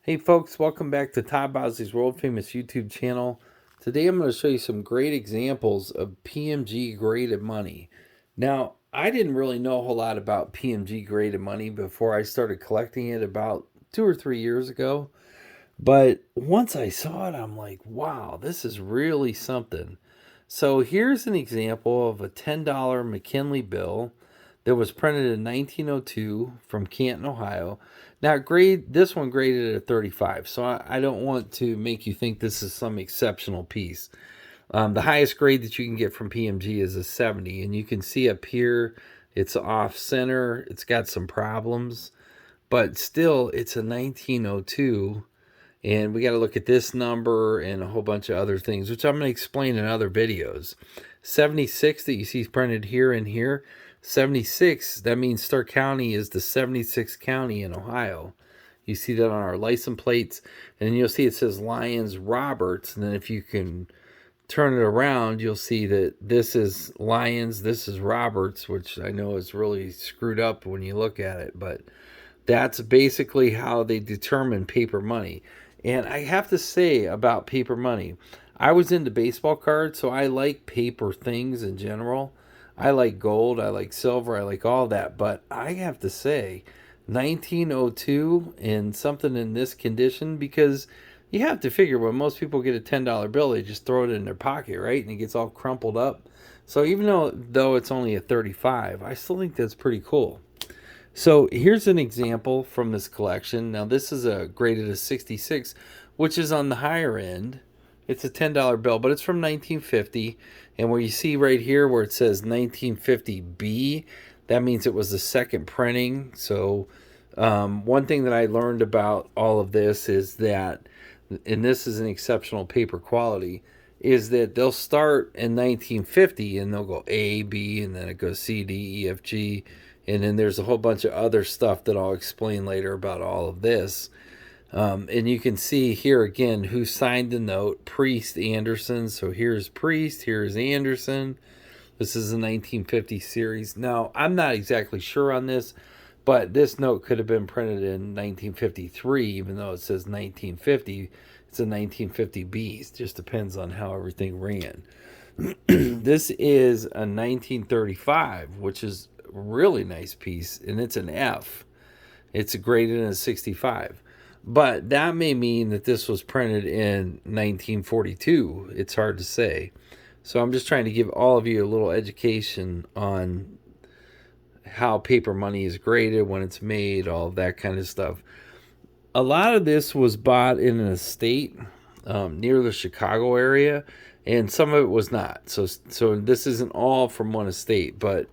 Hey folks, welcome back to Todd Bosley's world famous YouTube channel. Today I'm going to show you some great examples of PMG graded money. Now, I didn't really know a whole lot about PMG graded money before I started collecting it about 2 or 3 years ago. But once I saw it, I'm like, wow, this is really something. So here's an example of a $10 McKinley bill that was printed in 1902 from Canton, Ohio. Now, this one graded at 35, so I don't want to make you think this is some exceptional piece. The highest grade that you can get from PMG is a 70, and you can see up here it's off center. It's got some problems, but still, it's a 1902. And we got to look at this number and a whole bunch of other things, which I'm going to explain in other videos. 76 that you see printed here and here. 76, that means Stark County is the 76th county in Ohio. You see that on our license plates. And then you'll see it says Lyons Roberts. And then if you can turn it around, you'll see that this is Lyons, this is Roberts, which I know is really screwed up when you look at it. But that's basically how they determine paper money. And I have to say about paper money, I was into baseball cards, so I like paper things in general. I like gold, I like silver, I like all that. But I have to say, 1902 and something in this condition, because you have to figure when most people get a $10 bill, they just throw it in their pocket, right? And it gets all crumpled up. So even though it's only a 35, I still think that's pretty cool. So here's an example from this collection. Now this is a graded a 66, which is on the higher end. It's a $10 bill, but it's from 1950. And where you see right here where it says 1950B, that means it was the second printing. So one thing that I learned about all of this is that, and this is an exceptional paper quality, is that they'll start in 1950 and they'll go A, B, and then it goes C, D, E, F, G. And then there's a whole bunch of other stuff that I'll explain later about all of this. And you can see here again who signed the note, Priest, Anderson. So here's Priest, here's Anderson. This is a 1950 series. Now, I'm not exactly sure on this, but this note could have been printed in 1953, even though it says 1950. It's a 1950B. It just depends on how everything ran. This is a 1935, which is really nice piece, and it's an F. It's graded in a 65, but that may mean that this was printed in 1942. It's hard to say. So I'm just trying to give all of you a little education on how paper money is graded, when it's made, all of that kind of stuff. A lot of this was bought in an estate near the Chicago area, and some of it was not. So this isn't all from one estate, but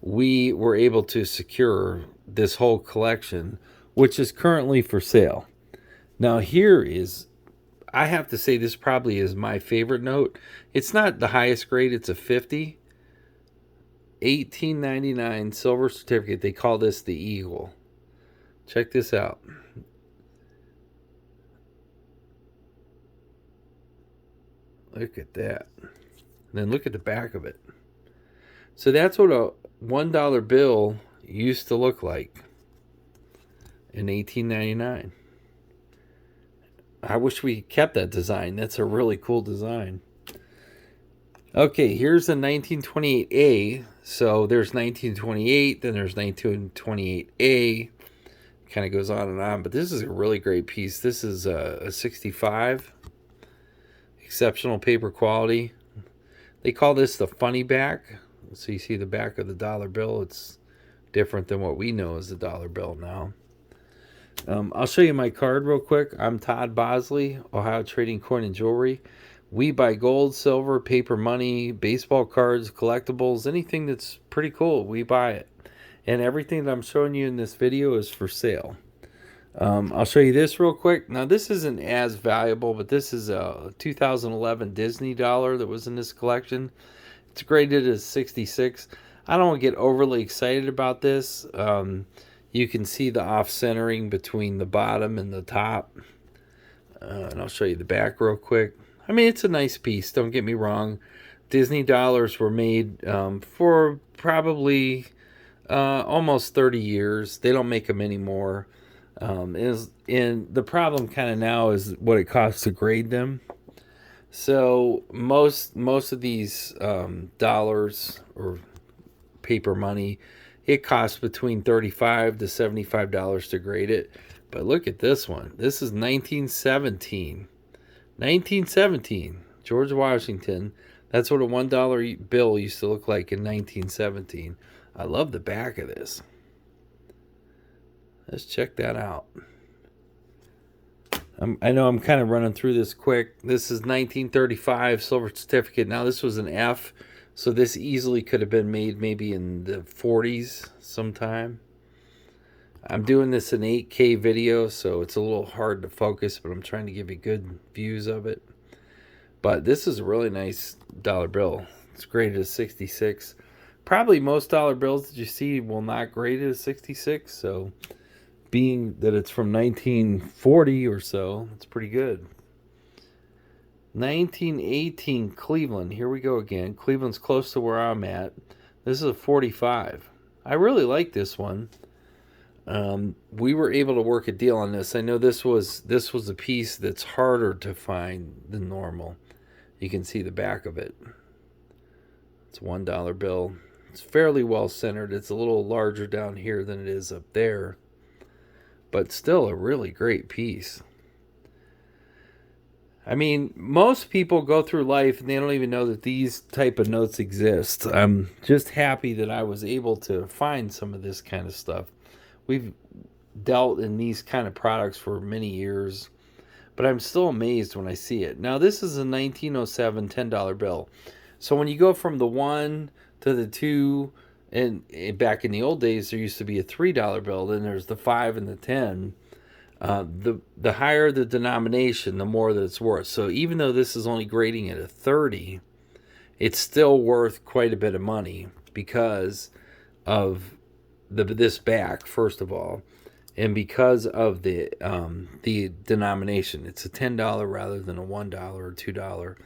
we were able to secure this whole collection, which is currently for sale. Now here is, I have to say, this probably is my favorite note. It's not the highest grade, it's a 50. 1899 silver certificate. They call this the Eagle. Check this out. Look at that. And then look at the back of it. So that's what a $1 bill used to look like in 1899. I wish we kept that design. That's a really cool design. Okay, here's a 1928A. So there's 1928, then there's 1928A. Kind of goes on and on, but this is a really great piece. This is a 65. Exceptional paper quality. They call this the funny back. So you see the back of the dollar bill. It's different than what we know as the dollar bill now. I'll show you my card real quick. I'm Todd Bosley, Ohio Trading Coin and Jewelry. We buy gold, silver, paper money, baseball cards, collectibles, anything that's pretty cool, we buy it. And everything that I'm showing you in this video is for sale. I'll show you this real quick. Now, this isn't as valuable, but this is a 2011 Disney dollar that was in this collection. It's graded as 66. I don't want to get overly excited about this. You can see the off-centering between the bottom and the top. And I'll show you the back real quick. I mean, it's a nice piece, don't get me wrong. Disney dollars were made for probably almost 30 years. They don't make them anymore. And the problem kind of now is what it costs to grade them. So most of these dollars or paper money, it costs between $35 to $75 to grade it. But look at this one. This is 1917. 1917. George Washington. That's what a $1 bill used to look like in 1917. I love the back of this. Let's check that out. I know I'm kind of running through this quick. This is 1935 silver certificate. Now this was an F, so this easily could have been made maybe in the 40s sometime. I'm doing this in 8K video, so it's a little hard to focus, but I'm trying to give you good views of it. But this is a really nice dollar bill. It's graded as 66. Probably most dollar bills that you see will not grade it as 66, so being that it's from 1940 or so, it's pretty good. 1918 Cleveland. Here we go again. Cleveland's close to where I'm at. This is a 45. I really like this one. We were able to work a deal on this. I know this was a piece that's harder to find than normal. You can see the back of it. It's a $1 bill. It's fairly well centered. It's a little larger down here than it is up there, but still a really great piece. I mean, most people go through life and they don't even know that these type of notes exist. I'm just happy that I was able to find some of this kind of stuff. We've dealt in these kind of products for many years, but I'm still amazed when I see it. Now, this is a 1907 $10 bill. So when you go from the 1 to the 2, and back in the old days, there used to be a $3 bill. Then there's the 5 and the 10. The higher the denomination, the more that it's worth. So even though this is only grading at a 30, it's still worth quite a bit of money because of this back, first of all, and because of the denomination. It's a $10 rather than a $1 or $2,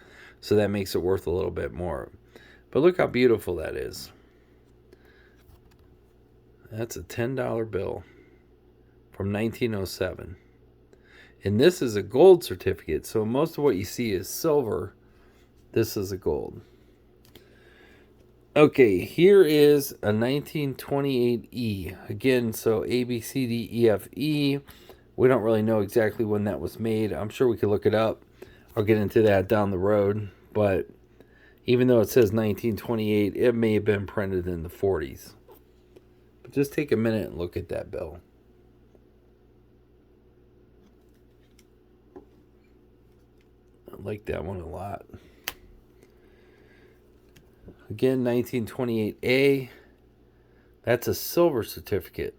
so that makes it worth a little bit more. But look how beautiful that is. That's a $10 bill from 1907. And this is a gold certificate, so most of what you see is silver. This is a gold. Okay, here is a 1928E. Again, so A, B, C, D, E, F, E. We don't really know exactly when that was made. I'm sure we could look it up. I'll get into that down the road. But even though it says 1928, it may have been printed in the 40s. But just take a minute and look at that bill. I like that one a lot. Again, 1928A. That's a silver certificate.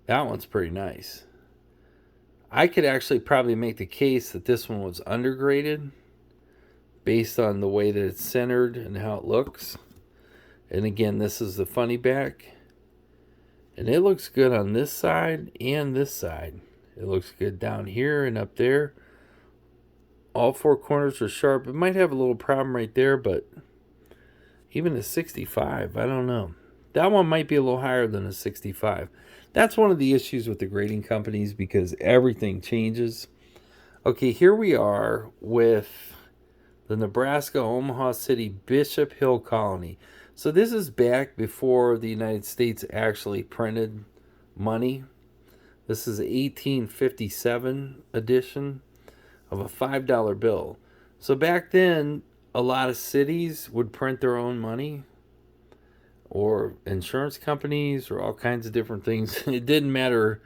That one's pretty nice. I could actually probably make the case that this one was undergraded based on the way that it's centered and how it looks. And again, this is the funny back. And it looks good on this side and this side. It looks good down here and up there. All four corners are sharp. It might have a little problem right there, but even a 65, I don't know. That one might be a little higher than a 65. That's one of the issues with the grading companies because everything changes. Okay, here we are with the Nebraska Omaha City Bishop Hill Colony. So this is back before the United States actually printed money. This is 1857 edition of a $5 bill. So back then, a lot of cities would print their own money, or insurance companies, or all kinds of different things. It didn't matter.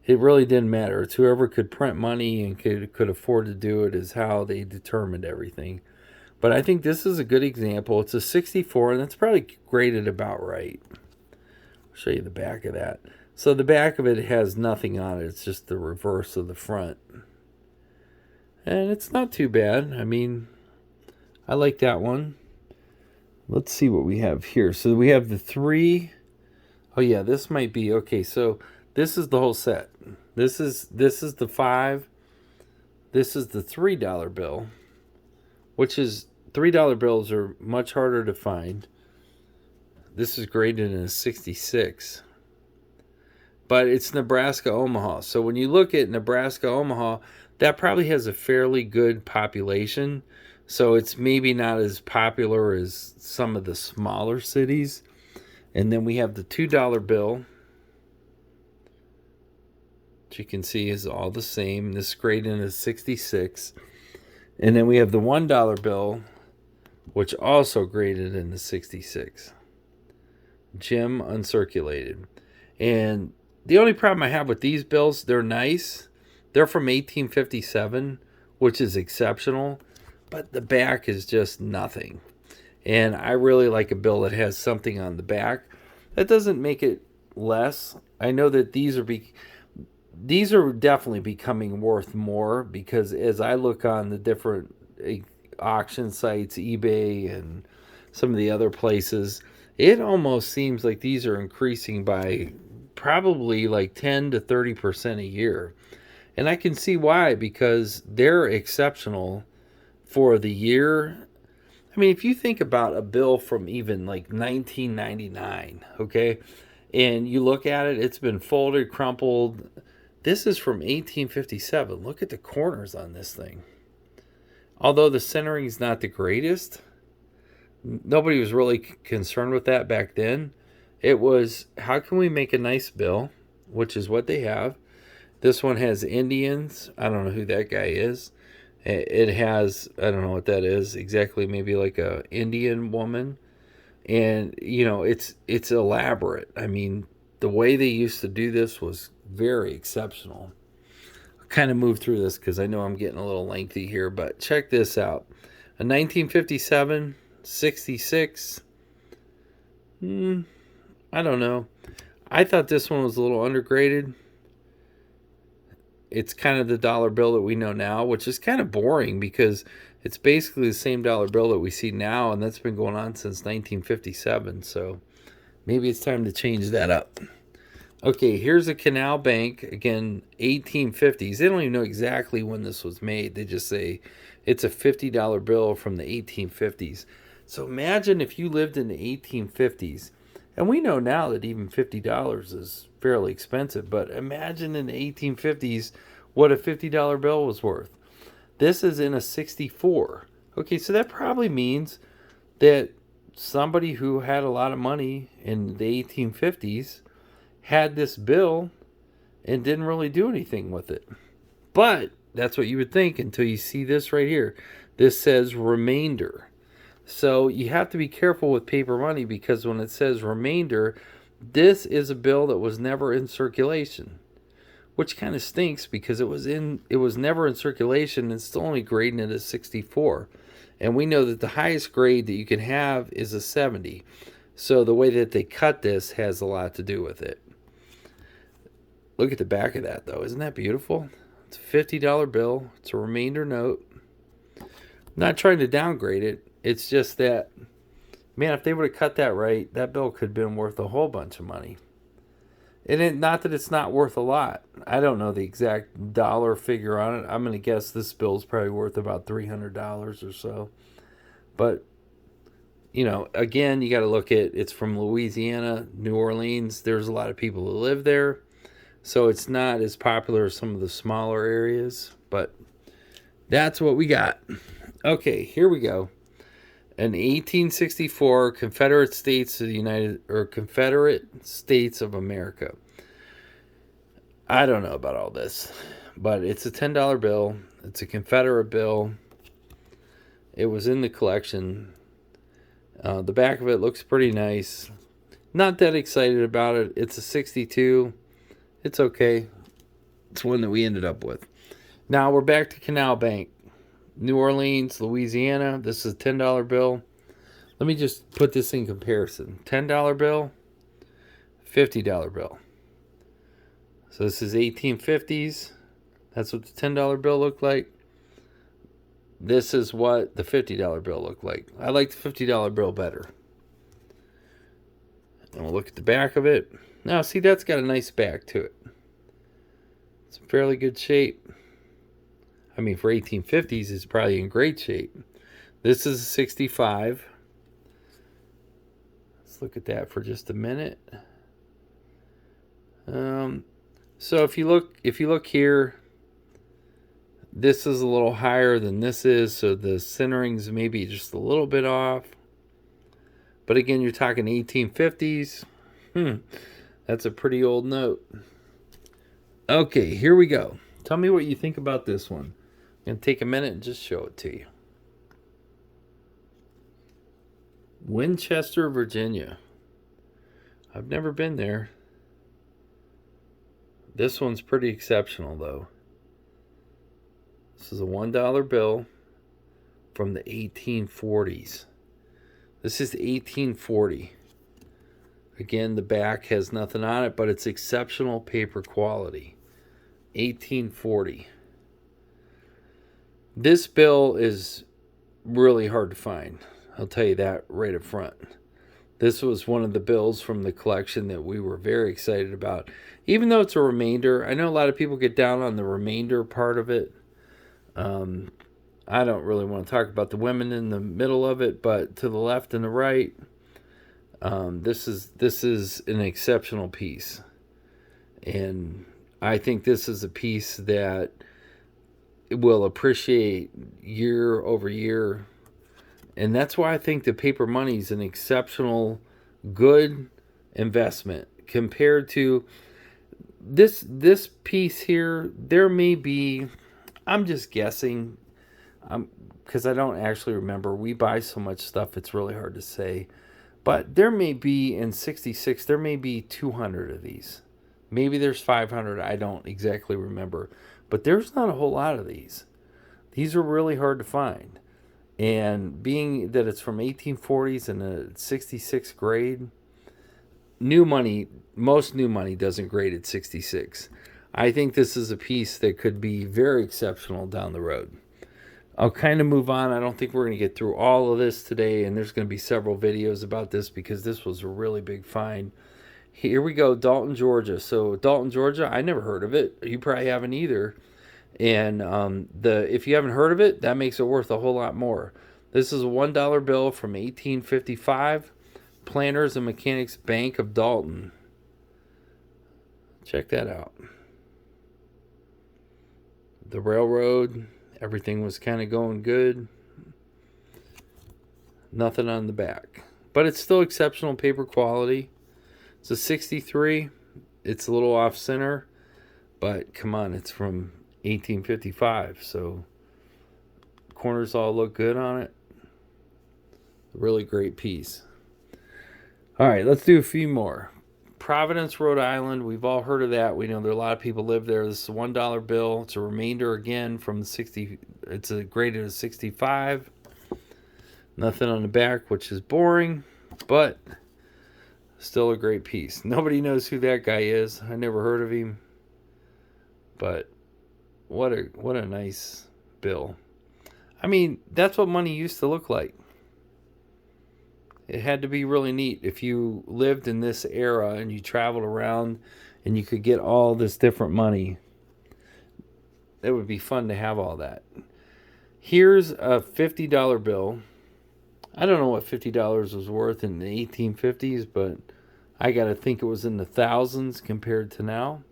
It really didn't matter. It's whoever could print money and could afford to do it is how they determined everything. But I think this is a good example. It's a 64, and that's probably graded about right. I'll show you the back of that. So the back of it has nothing on it. It's just the reverse of the front. And it's not too bad. I mean, I like that one. Let's see what we have here. So we have the 3. Oh yeah, this might be okay. So this is the whole set. This is the 5. This is the $3 bill, which is $3 bills are much harder to find. This is graded in a 66. but it's Nebraska Omaha. So when you look at Nebraska Omaha, that probably has a fairly good population. So it's maybe not as popular as some of the smaller cities. And then we have the $2 bill, which you can see is all the same. This graded in a 66. And then we have the $1 bill, which also graded in the 66. Gem uncirculated. And the only problem I have with these bills, they're nice. They're from 1857, which is exceptional. But the back is just nothing. And I really like a bill that has something on the back. That doesn't make it less. I know that these are definitely becoming worth more, because as I look on the different auction sites, eBay and some of the other places, it almost seems like these are increasing by probably like 10 to 30% a year. And I can see why, because they're exceptional for the year. I mean, if you think about a bill from even like 1999, okay, and you look at it, it's been folded, crumpled. This is from 1857. Look at the corners on this thing. Although the centering is not the greatest, nobody was really concerned with that back then. It was, how can we make a nice bill, which is what they have. This one has Indians. I don't know who that guy is. It has, I don't know what that is exactly, maybe like a Indian woman. And, you know, it's elaborate. I mean, the way they used to do this was very exceptional. I'll kind of move through this because I know I'm getting a little lengthy here, but check this out. A 1957, 66. I don't know. I thought this one was a little undergraded. It's kind of the dollar bill that we know now, which is kind of boring because it's basically the same dollar bill that we see now, and that's been going on since 1957. So maybe it's time to change that up. Okay, here's a Canal Bank, again, 1850s. They don't even know exactly when this was made. They just say it's a $50 bill from the 1850s. So imagine if you lived in the 1850s. And we know now that even $50 is fairly expensive, but imagine in the 1850s what a $50 bill was worth. This is in a 64. Okay, so that probably means that somebody who had a lot of money in the 1850s had this bill and didn't really do anything with it. But that's what you would think until you see this right here. This says remainder. So you have to be careful with paper money, because when it says remainder, this is a bill that was never in circulation, which kind of stinks because it was never in circulation and still only grading it as 64. And we know that the highest grade that you can have is a 70. So the way that they cut this has a lot to do with it. Look at the back of that, though. Isn't that beautiful? It's a $50 bill. It's a remainder note. I'm not trying to downgrade it. It's just that, man, if they would have cut that right, that bill could have been worth a whole bunch of money. And not that it's not worth a lot. I don't know the exact dollar figure on it. I'm going to guess this bill's probably worth about $300 or so. But, you know, again, you got to look at, it's from Louisiana, New Orleans. There's a lot of people who live there. So it's not as popular as some of the smaller areas. But that's what we got. Okay, here we go. An 1864 Confederate States of the Confederate States of America. I don't know about all this, but it's a $10 bill. It's a Confederate bill. It was in the collection. The back of it looks pretty nice. Not that excited about it. It's a 62. It's okay. It's one that we ended up with. Now we're back to Canal Bank. New Orleans, Louisiana. This is a $10 bill. Let me just put this in comparison. $10 bill, $50 bill. So this is 1850s. That's what the $10 bill looked like. This is what the $50 bill looked like. I like the $50 bill better. And we'll look at the back of it. Now, see, that's got a nice back to it. It's in fairly good shape. I mean, for 1850s, it's probably in great shape. This is a 65. Let's look at that for just a minute. So if you look here, this is a little higher than this is, so the centering's maybe just a little bit off. But again, you're talking 1850s. That's a pretty old note. Okay, here we go. Tell me what you think about this one. I'm going to take a minute and just show it to you. Winchester, Virginia. I've never been there. This one's pretty exceptional, though. This is a $1 bill from the 1840s. This is 1840. Again, the back has nothing on it, but it's exceptional paper quality. 1840. This bill is really hard to find. I'll tell you that right up front. This was one of the bills from the collection that we were very excited about. Even though it's a remainder, I know a lot of people get down on the remainder part of it. I don't really want to talk about the women in the middle of it, but to the left and the right, this is an exceptional piece. And I think this is a piece that will appreciate year over year. And that's why I think the paper money is an exceptional, good investment compared to this piece here. There may be, I'm just guessing, because I don't actually remember. We buy so much stuff, it's really hard to say. But there may be, in 66, there may be 200 of these. Maybe there's 500. I don't exactly remember. But there's not a whole lot of these. These are really hard to find. And being that it's from 1840s and a 66 grade, new money, most new money doesn't grade at 66. I think this is a piece that could be very exceptional down the road. I'll kind of move on. I don't think we're going to get through all of this today, and there's going to be several videos about this because this was a really big find. Here we go, Dalton, Georgia. So Dalton, Georgia, I never heard of it. You probably haven't either. And if you haven't heard of it, that makes it worth a whole lot more. This is a $1 bill from 1855. Planters and Mechanics Bank of Dalton. Check that out. The railroad, everything was kind of going good. Nothing on the back. But it's still exceptional paper quality. It's a 63. It's a little off center. But come on, it's from 1855. So corners all look good on it. Really great piece. All right, let's do a few more. Providence, Rhode Island. We've all heard of that. We know there are a lot of people live there. This is a $1 bill. It's a remainder again from the 60. It's a graded as 65. Nothing on the back, which is boring, but still a great piece. Nobody knows who that guy is. I never heard of him, but what a nice bill. I mean, that's what money used to look like. It had to be really neat if you lived in this era and you traveled around and you could get all this different money. It would be fun to have all that. Here's a $50 bill. I don't know what $50 was worth in the 1850s, but I got to think it was in the thousands compared to now.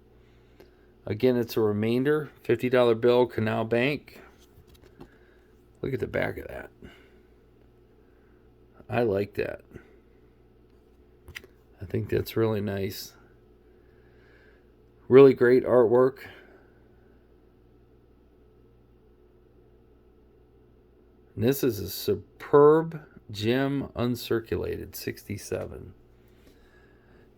Again, it's a remainder. $50 bill, Canal Bank. Look at the back of that. I like that. I think that's really nice. Really great artwork. And this is a superb gem uncirculated, 67.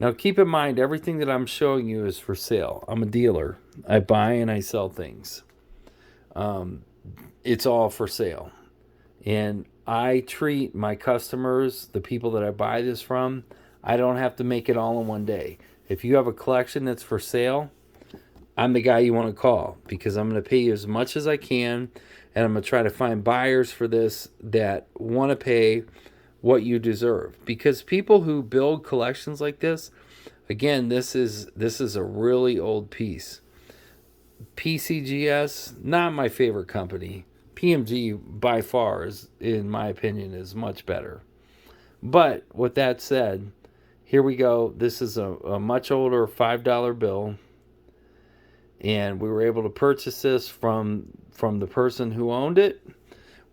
Now keep in mind, everything that I'm showing you is for sale. I'm a dealer. I buy and I sell things. It's all for sale. And I treat my customers, the people that I buy this from, I don't have to make it all in one day. If you have a collection that's for sale, I'm the guy you want to call because I'm going to pay you as much as I can, and I'm going to try to find buyers for this that want to pay what you deserve. Because people who build collections like this, again, this is a really old piece. PCGS, not my favorite company. PMG by far is, in my opinion, is much better. But with that said, Here we go. This is a much older $5 bill. And we were able to purchase this from the person who owned it.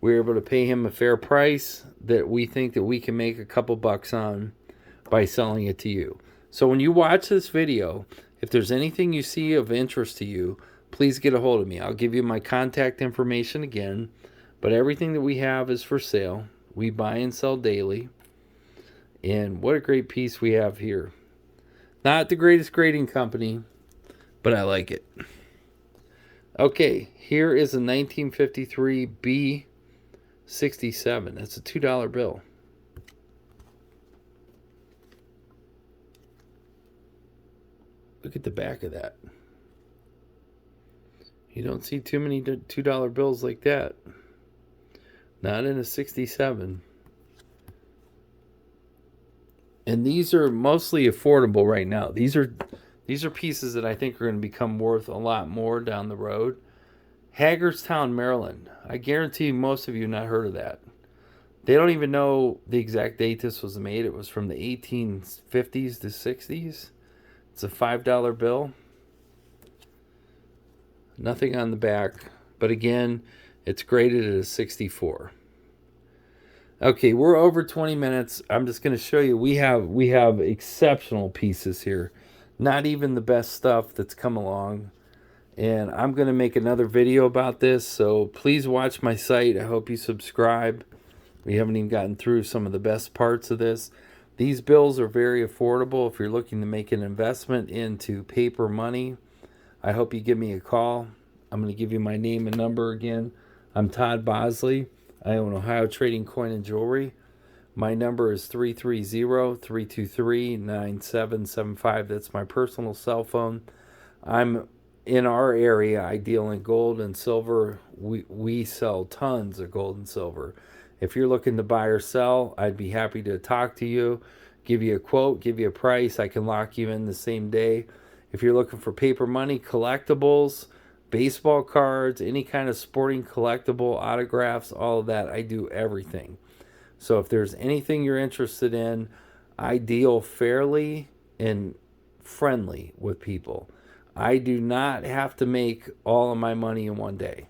We were able to pay him a fair price that we think that we can make a couple bucks on by selling it to you. So when you watch this video, if there's anything you see of interest to you, please get a hold of me. I'll give you my contact information again. But everything that we have is for sale. We buy and sell daily. And what a great piece we have here. Not the greatest grading company, but I like it. Okay, here is a 1953 B67. That's a $2 bill. Look at the back of that. You don't see too many $2 bills like that. Not in a 67. And these are mostly affordable right now. These are pieces that I think are going to become worth a lot more down the road. Hagerstown, Maryland. I guarantee most of you have not heard of that. They don't even know the exact date this was made. It was from the 1850s to 60s. It's a $5 bill. Nothing on the back. But again, it's graded at a 64. Okay, we're over 20 minutes. I'm just going to show you. We have exceptional pieces here. Not even the best stuff that's come along. And I'm going to make another video about this. So please watch my site. I hope you subscribe. We haven't even gotten through some of the best parts of this. These bills are very affordable if you're looking to make an investment into paper money. I hope you give me a call. I'm going to give you my name and number again. I'm Todd Bosley. I own Ohio Trading Coin and Jewelry. My number is 330-323-9775. That's my personal cell phone. I'm in our area. I deal in gold and silver. We sell tons of gold and silver. If you're looking to buy or sell, I'd be happy to talk to you, give you a quote, give you a price. I can lock you in the same day. If you're looking for paper money, collectibles, baseball cards, any kind of sporting collectible, autographs, all of that, I do everything. So if there's anything you're interested in, I deal fairly and friendly with people. I do not have to make all of my money in one day.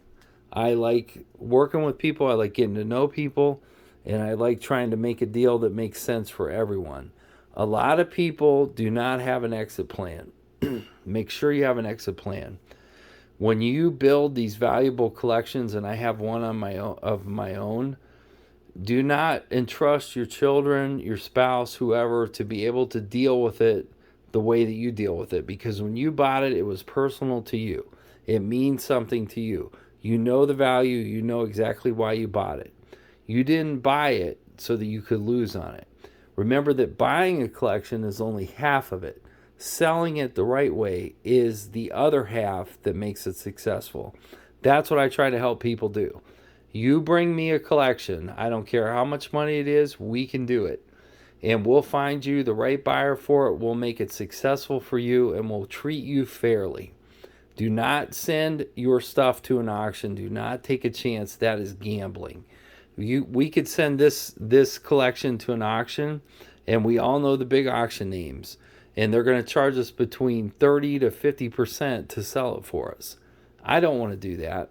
I like working with people. I like getting to know people. And I like trying to make a deal that makes sense for everyone. A lot of people do not have an exit plan. Make sure you have an exit plan. When you build these valuable collections, and I have one on my own, do not entrust your children, your spouse, whoever, to be able to deal with it the way that you deal with it. Because when you bought it, it was personal to you. It means something to you. You know the value. You know exactly why you bought it. You didn't buy it so that you could lose on it. Remember that buying a collection is only half of it. Selling it the right way is the other half that makes it successful. That's what I try to help people do. You bring me a collection, I don't care how much money it is, we can do it. And we'll find you the right buyer for it. We'll make it successful for you, and we'll treat you fairly. Do not send your stuff to an auction. Do not take a chance. That is gambling. We could send this collection to an auction, and we all know the big auction names. And they're going to charge us between 30 to 50% to sell it for us. I don't want to do that.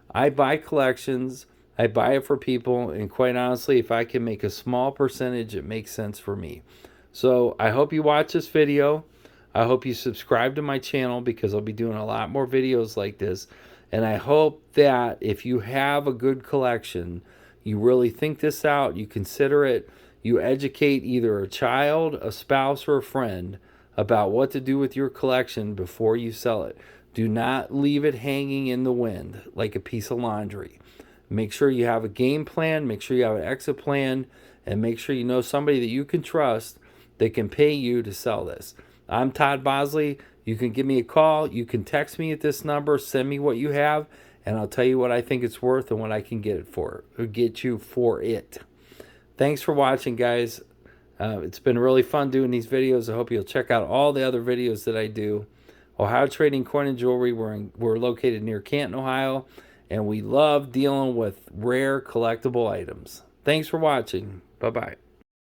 I buy collections. I buy it for people. And quite honestly, if I can make a small percentage, it makes sense for me. So I hope you watch this video. I hope you subscribe to my channel, because I'll be doing a lot more videos like this. And I hope that if you have a good collection, you really think this out. You consider it. You educate either a child, a spouse, or a friend about what to do with your collection before you sell it. Do not leave it hanging in the wind like a piece of laundry. Make sure you have a game plan. Make sure you have an exit plan. And make sure you know somebody that you can trust that can pay you to sell this. I'm Todd Bosley. You can give me a call. You can text me at this number. Send me what you have, and I'll tell you what I think it's worth and what I can get it for, or get you for it. Thanks for watching, guys. It's been really fun doing these videos. I hope you'll check out all the other videos that I do. Ohio Trading Coin and Jewelry. We're located near Canton, Ohio, and we love dealing with rare collectible items. Thanks for watching. Bye-bye.